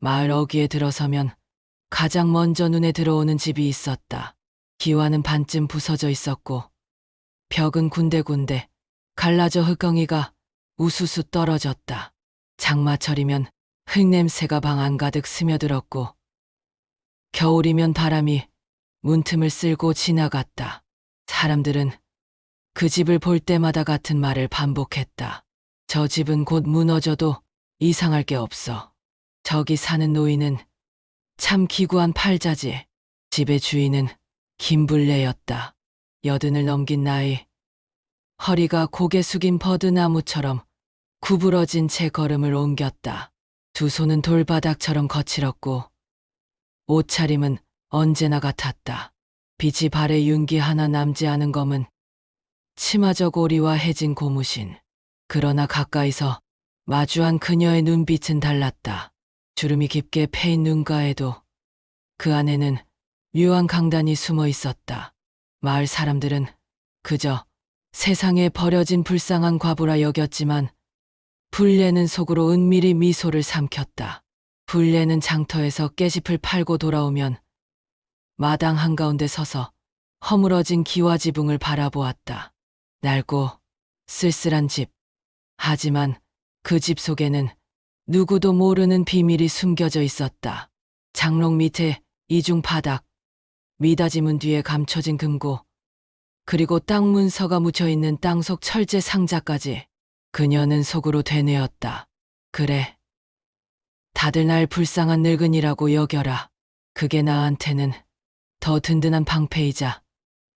마을 어귀에 들어서면 가장 먼저 눈에 들어오는 집이 있었다. 기와는 반쯤 부서져 있었고 벽은 군데군데 갈라져 흙덩이가 우수수 떨어졌다. 장마철이면 흙냄새가 방 안가득 스며들었고 겨울이면 바람이 문틈을 쓸고 지나갔다. 사람들은 그 집을 볼 때마다 같은 말을 반복했다. 저 집은 곧 무너져도 이상할 게 없어. 저기 사는 노인은 참 기구한 팔자지. 집의 주인은 김불례였다. 여든을 넘긴 나이. 허리가 고개 숙인 버드나무처럼 구부러진 채 걸음을 옮겼다. 두 손은 돌바닥처럼 거칠었고 옷차림은 언제나 같았다. 빛이 발에 윤기 하나 남지 않은 검은 치마저 고리와 해진 고무신. 그러나 가까이서 마주한 그녀의 눈빛은 달랐다. 주름이 깊게 패인 눈가에도 그 안에는 묘한 강단이 숨어 있었다. 마을 사람들은 그저 세상에 버려진 불쌍한 과부라 여겼지만 불례는 속으로 은밀히 미소를 삼켰다. 불례는 장터에서 깨짚을 팔고 돌아오면 마당 한가운데 서서 허물어진 기와 지붕을 바라보았다. 낡고 쓸쓸한 집. 하지만 그 집 속에는 누구도 모르는 비밀이 숨겨져 있었다. 장롱 밑에 이중 바닥, 미닫이 문 뒤에 감춰진 금고, 그리고 땅 문서가 묻혀있는 땅속 철제 상자까지. 그녀는 속으로 되뇌었다. 그래. 다들 날 불쌍한 늙은이라고 여겨라. 그게 나한테는 더 든든한 방패이자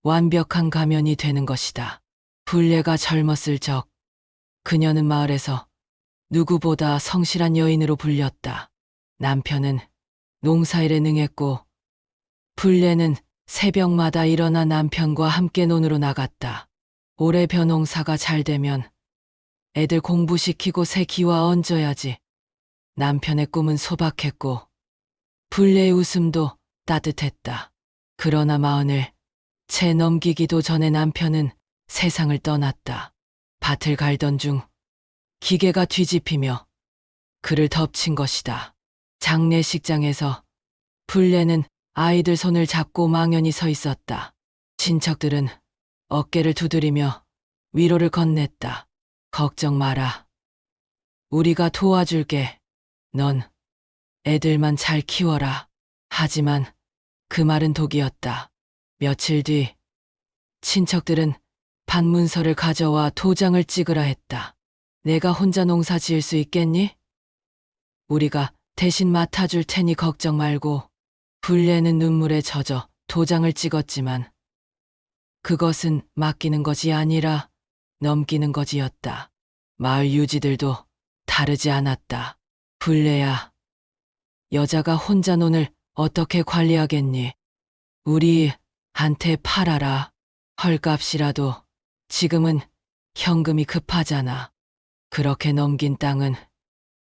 완벽한 가면이 되는 것이다. 불례가 젊었을 적, 그녀는 마을에서 누구보다 성실한 여인으로 불렸다. 남편은 농사일에 능했고 불례는 새벽마다 일어나 남편과 함께 논으로 나갔다. 올해 벼농사가 잘 되면 애들 공부시키고 새 기와 얹어야지. 남편의 꿈은 소박했고 불례의 웃음도 따뜻했다. 그러나 마흔을 채 넘기기도 전에 남편은 세상을 떠났다. 밭을 갈던 중 기계가 뒤집히며 그를 덮친 것이다. 장례식장에서 불례는 아이들 손을 잡고 망연히 서 있었다. 친척들은 어깨를 두드리며 위로를 건넸다. 걱정 마라. 우리가 도와줄게. 넌 애들만 잘 키워라. 하지만 그 말은 독이었다. 며칠 뒤 친척들은 반문서를 가져와 도장을 찍으라 했다. 내가 혼자 농사 지을 수 있겠니? 우리가 대신 맡아줄 테니 걱정 말고. 불례는 눈물에 젖어 도장을 찍었지만 그것은 맡기는 것이 아니라 넘기는 것이었다. 마을 유지들도 다르지 않았다. 불례야, 여자가 혼자 논을 어떻게 관리하겠니? 우리한테 팔아라. 헐값이라도. 지금은 현금이 급하잖아. 그렇게 넘긴 땅은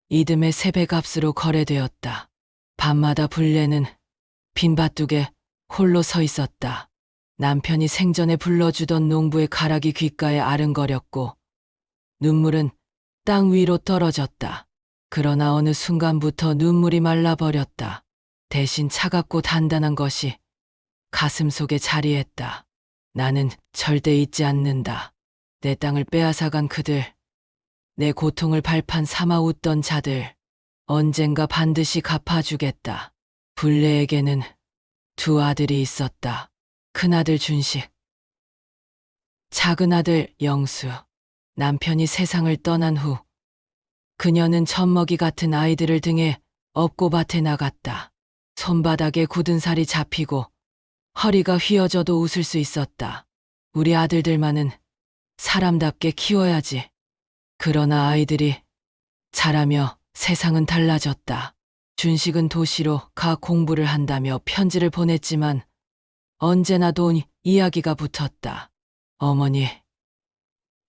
이듬해 3배 값으로 거래되었다. 밤마다 불례는 빈 밭둑에 홀로 서 있었다. 남편이 생전에 불러주던 농부의 가락이 귓가에 아른거렸고 눈물은 땅 위로 떨어졌다. 그러나 어느 순간부터 눈물이 말라버렸다. 대신 차갑고 단단한 것이 가슴 속에 자리했다. 나는 절대 잊지 않는다. 내 땅을 빼앗아간 그들, 내 고통을 발판 삼아 웃던 자들, 언젠가 반드시 갚아주겠다. 불례에게는 2 아들이 있었다. 큰아들 준식, 작은아들 영수. 남편이 세상을 떠난 후 그녀는 젖먹이 같은 아이들을 등에 업고 밭에 나갔다. 손바닥에 굳은 살이 잡히고 허리가 휘어져도 웃을 수 있었다. 우리 아들들만은 사람답게 키워야지. 그러나 아이들이 자라며 세상은 달라졌다. 준식은 도시로 가 공부를 한다며 편지를 보냈지만 언제나 돈 이야기가 붙었다. 어머니,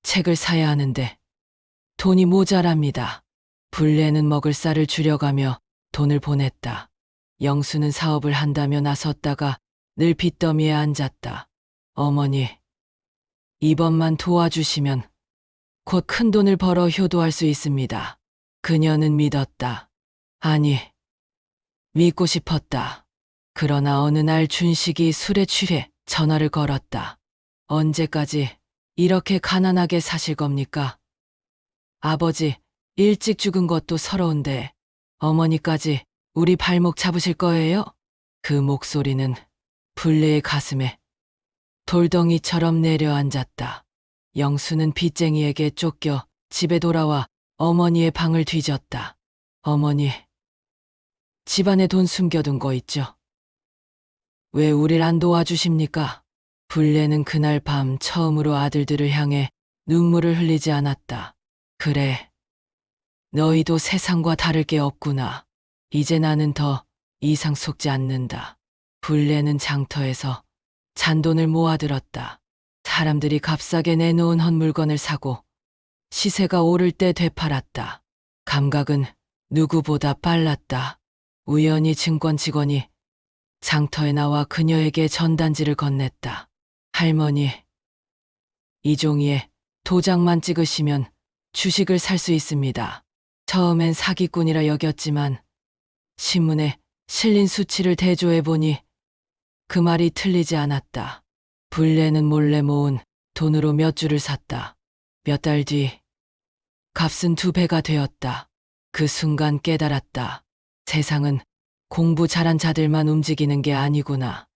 책을 사야 하는데 돈이 모자랍니다. 불례는 먹을 쌀을 줄여가며 돈을 보냈다. 영수는 사업을 한다며 나섰다가 늘 빚더미에 앉았다. 어머니, 이번만 도와주시면 곧 큰 돈을 벌어 효도할 수 있습니다. 그녀는 믿었다. 아니, 믿고 싶었다. 그러나 어느 날 준식이 술에 취해 전화를 걸었다. 언제까지 이렇게 가난하게 사실 겁니까? 아버지, 일찍 죽은 것도 서러운데 어머니까지 우리 발목 잡으실 거예요? 그 목소리는 불레의 가슴에 돌덩이처럼 내려앉았다. 영수는 빚쟁이에게 쫓겨 집에 돌아와 어머니의 방을 뒤졌다. 어머니, 집안에 돈 숨겨둔 거 있죠? 왜 우릴 안 도와주십니까? 불레는 그날 밤 처음으로 아들들을 향해 눈물을 흘리지 않았다. 그래, 너희도 세상과 다를 게 없구나. 이제 나는 더 이상 속지 않는다. 불레는 장터에서 잔돈을 모아들었다. 사람들이 값싸게 내놓은 헛물건을 사고 시세가 오를 때 되팔았다. 감각은 누구보다 빨랐다. 우연히 증권 직원이 장터에 나와 그녀에게 전단지를 건넸다. 할머니, 이 종이에 도장만 찍으시면 주식을 살 수 있습니다. 처음엔 사기꾼이라 여겼지만 신문에 실린 수치를 대조해보니 그 말이 틀리지 않았다. 불레는 몰래 모은 돈으로 몇 주를 샀다. 몇 달 뒤 값은 2배가 되었다. 그 순간 깨달았다. 세상은 공부 잘한 자들만 움직이는 게 아니구나.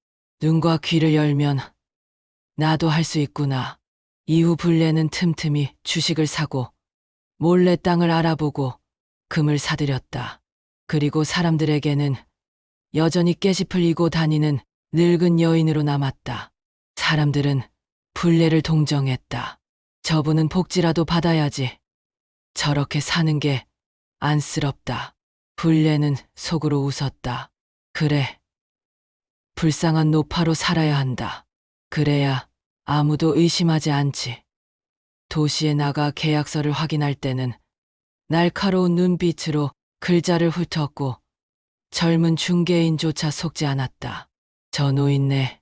눈과 귀를 열면 나도 할 수 있구나. 이후 불레는 틈틈이 주식을 사고 몰래 땅을 알아보고 금을 사들였다. 그리고 사람들에게는 여전히 깨짚을 이고 다니는 늙은 여인으로 남았다. 사람들은 불레를 동정했다. 저분은 복지라도 받아야지. 저렇게 사는 게 안쓰럽다. 불레는 속으로 웃었다. 그래. 불쌍한 노파로 살아야 한다. 그래야 아무도 의심하지 않지. 도시에 나가 계약서를 확인할 때는 날카로운 눈빛으로 글자를 훑었고 젊은 중개인조차 속지 않았다. 저 노인네,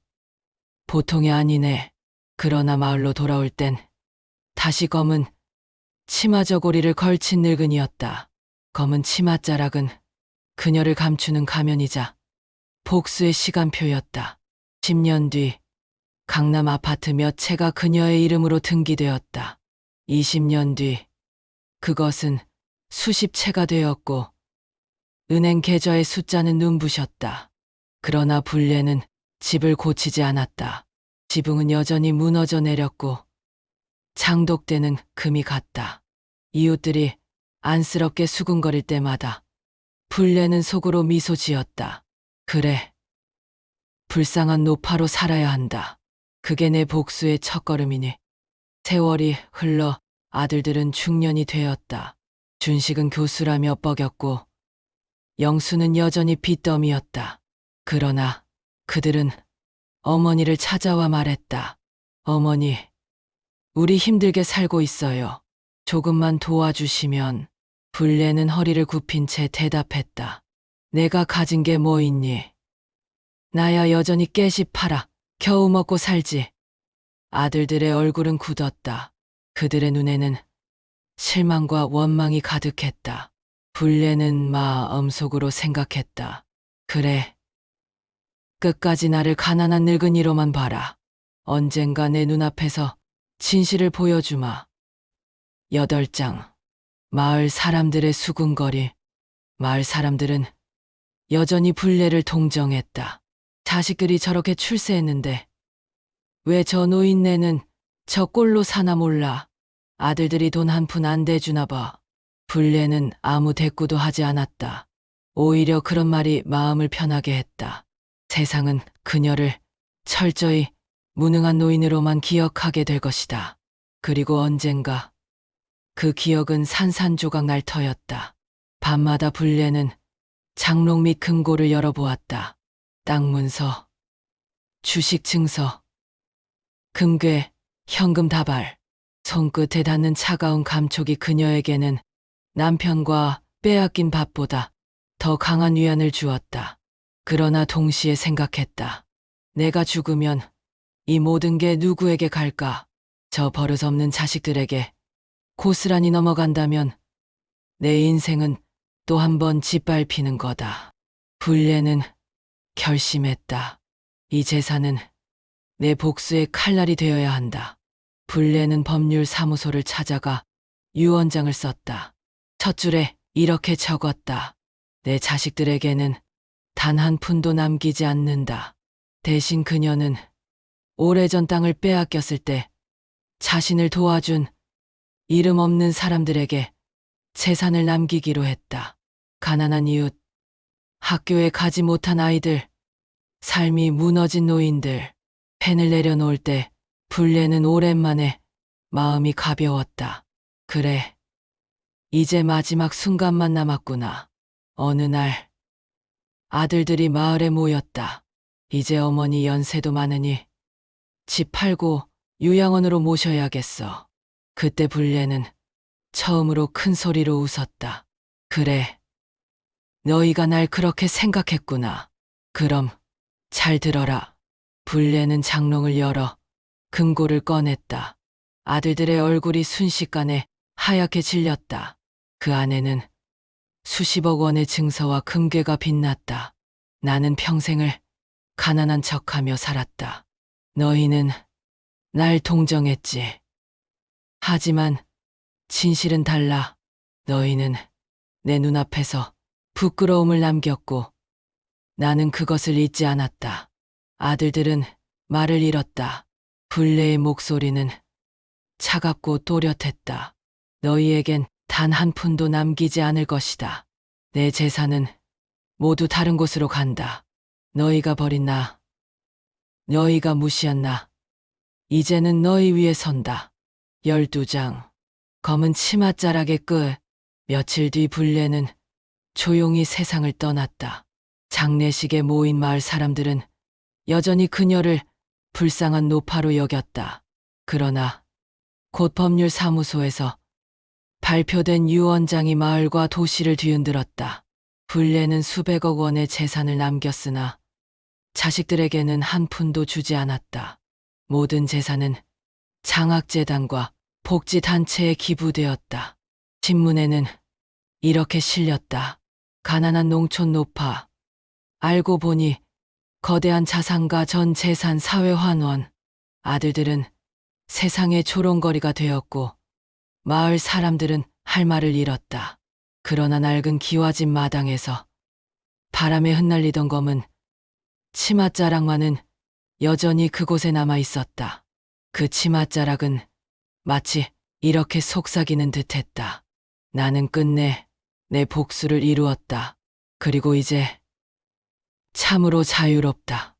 보통이 아니네. 그러나 마을로 돌아올 땐 다시 검은 치마 저고리를 걸친 늙은이였다. 검은 치맛자락은 그녀를 감추는 가면이자 복수의 시간표였다. 10년 뒤 강남 아파트 몇 채가 그녀의 이름으로 등기되었다. 20년 뒤 그것은 수십 채가 되었고 은행 계좌의 숫자는 눈부셨다. 그러나 불레는 집을 고치지 않았다. 지붕은 여전히 무너져 내렸고 장독대는 금이 갔다. 이웃들이 안쓰럽게 수군거릴 때마다 불레는 속으로 미소 지었다. 그래, 불쌍한 노파로 살아야 한다. 그게 내 복수의 첫걸음이니. 세월이 흘러 아들들은 중년이 되었다. 준식은 교수라며 뻐겼고 영수는 여전히 빚더미였다. 그러나 그들은 어머니를 찾아와 말했다. 어머니, 우리 힘들게 살고 있어요. 조금만 도와주시면. 불레는 허리를 굽힌 채 대답했다. 내가 가진 게 뭐 있니? 나야 여전히 깨시 팔아 겨우 먹고 살지. 아들들의 얼굴은 굳었다. 그들의 눈에는 실망과 원망이 가득했다. 불레는 마음속으로 생각했다. 그래, 끝까지 나를 가난한 늙은이로만 봐라. 언젠가 내 눈앞에서 진실을 보여주마. 8장. 마을 사람들의 수군거리. 마을 사람들은 여전히 불레를 동정했다. 자식들이 저렇게 출세했는데 왜 저 노인네는 저 꼴로 사나 몰라. 아들들이 돈 한 푼 안 대주나 봐. 불레는 아무 대꾸도 하지 않았다. 오히려 그런 말이 마음을 편하게 했다. 세상은 그녀를 철저히 무능한 노인으로만 기억하게 될 것이다. 그리고 언젠가 그 기억은 산산조각 날 터였다. 밤마다 불레는 장롱 및 금고를 열어보았다. 땅 문서, 주식 증서, 금괴, 현금 다발. 손끝에 닿는 차가운 감촉이 그녀에게는 남편과 빼앗긴 밥보다 더 강한 위안을 주었다. 그러나 동시에 생각했다. 내가 죽으면 이 모든 게 누구에게 갈까? 저 버릇없는 자식들에게 고스란히 넘어간다면 내 인생은 또 한 번 짓밟히는 거다. 불례는 결심했다. 이 재산은 내 복수의 칼날이 되어야 한다. 불례는 법률사무소를 찾아가 유언장을 썼다. 첫 줄에 이렇게 적었다. 내 자식들에게는 단 한 푼도 남기지 않는다. 대신 그녀는 오래전 땅을 빼앗겼을 때 자신을 도와준 이름 없는 사람들에게 재산을 남기기로 했다. 가난한 이웃, 학교에 가지 못한 아이들, 삶이 무너진 노인들, 펜을 내려놓을 때 불례는 오랜만에 마음이 가벼웠다. 그래, 이제 마지막 순간만 남았구나. 어느 날 아들들이 마을에 모였다. 이제 어머니 연세도 많으니 집 팔고 요양원으로 모셔야겠어. 그때 불례는 처음으로 큰 소리로 웃었다. 그래, 너희가 날 그렇게 생각했구나. 그럼 잘 들어라. 불례는 장롱을 열어 금고를 꺼냈다. 아들들의 얼굴이 순식간에 하얗게 질렸다. 그 안에는 수십억 원의 증서와 금괴가 빛났다. 나는 평생을 가난한 척하며 살았다. 너희는 날 동정했지. 하지만 진실은 달라. 너희는 내 눈앞에서 부끄러움을 남겼고 나는 그것을 잊지 않았다. 아들들은 말을 잃었다. 불례의 목소리는 차갑고 또렷했다. 너희에겐 단 한 푼도 남기지 않을 것이다. 내 재산은 모두 다른 곳으로 간다. 너희가 버린 나, 너희가 무시한 나, 이제는 너희 위에 선다. 12장. 검은 치맛자락의 끝. 며칠 뒤 불례는 조용히 세상을 떠났다. 장례식에 모인 마을 사람들은 여전히 그녀를 불쌍한 노파로 여겼다. 그러나 곧 법률사무소에서 발표된 유언장이 마을과 도시를 뒤흔들었다. 불례는 수백억 원의 재산을 남겼으나 자식들에게는 한 푼도 주지 않았다. 모든 재산은 장학재단과 복지단체에 기부되었다. 신문에는 이렇게 실렸다. 가난한 농촌 노파. 알고 보니 거대한 자산가 전 재산 사회환원. 아들들은 세상의 조롱거리가 되었고 마을 사람들은 할 말을 잃었다. 그러나 낡은 기와집 마당에서 바람에 흩날리던 검은 치맛자락만은 여전히 그곳에 남아 있었다. 그 치맛자락은 마치 이렇게 속삭이는 듯했다. 나는 끝내 내 복수를 이루었다. 그리고 이제 참으로 자유롭다.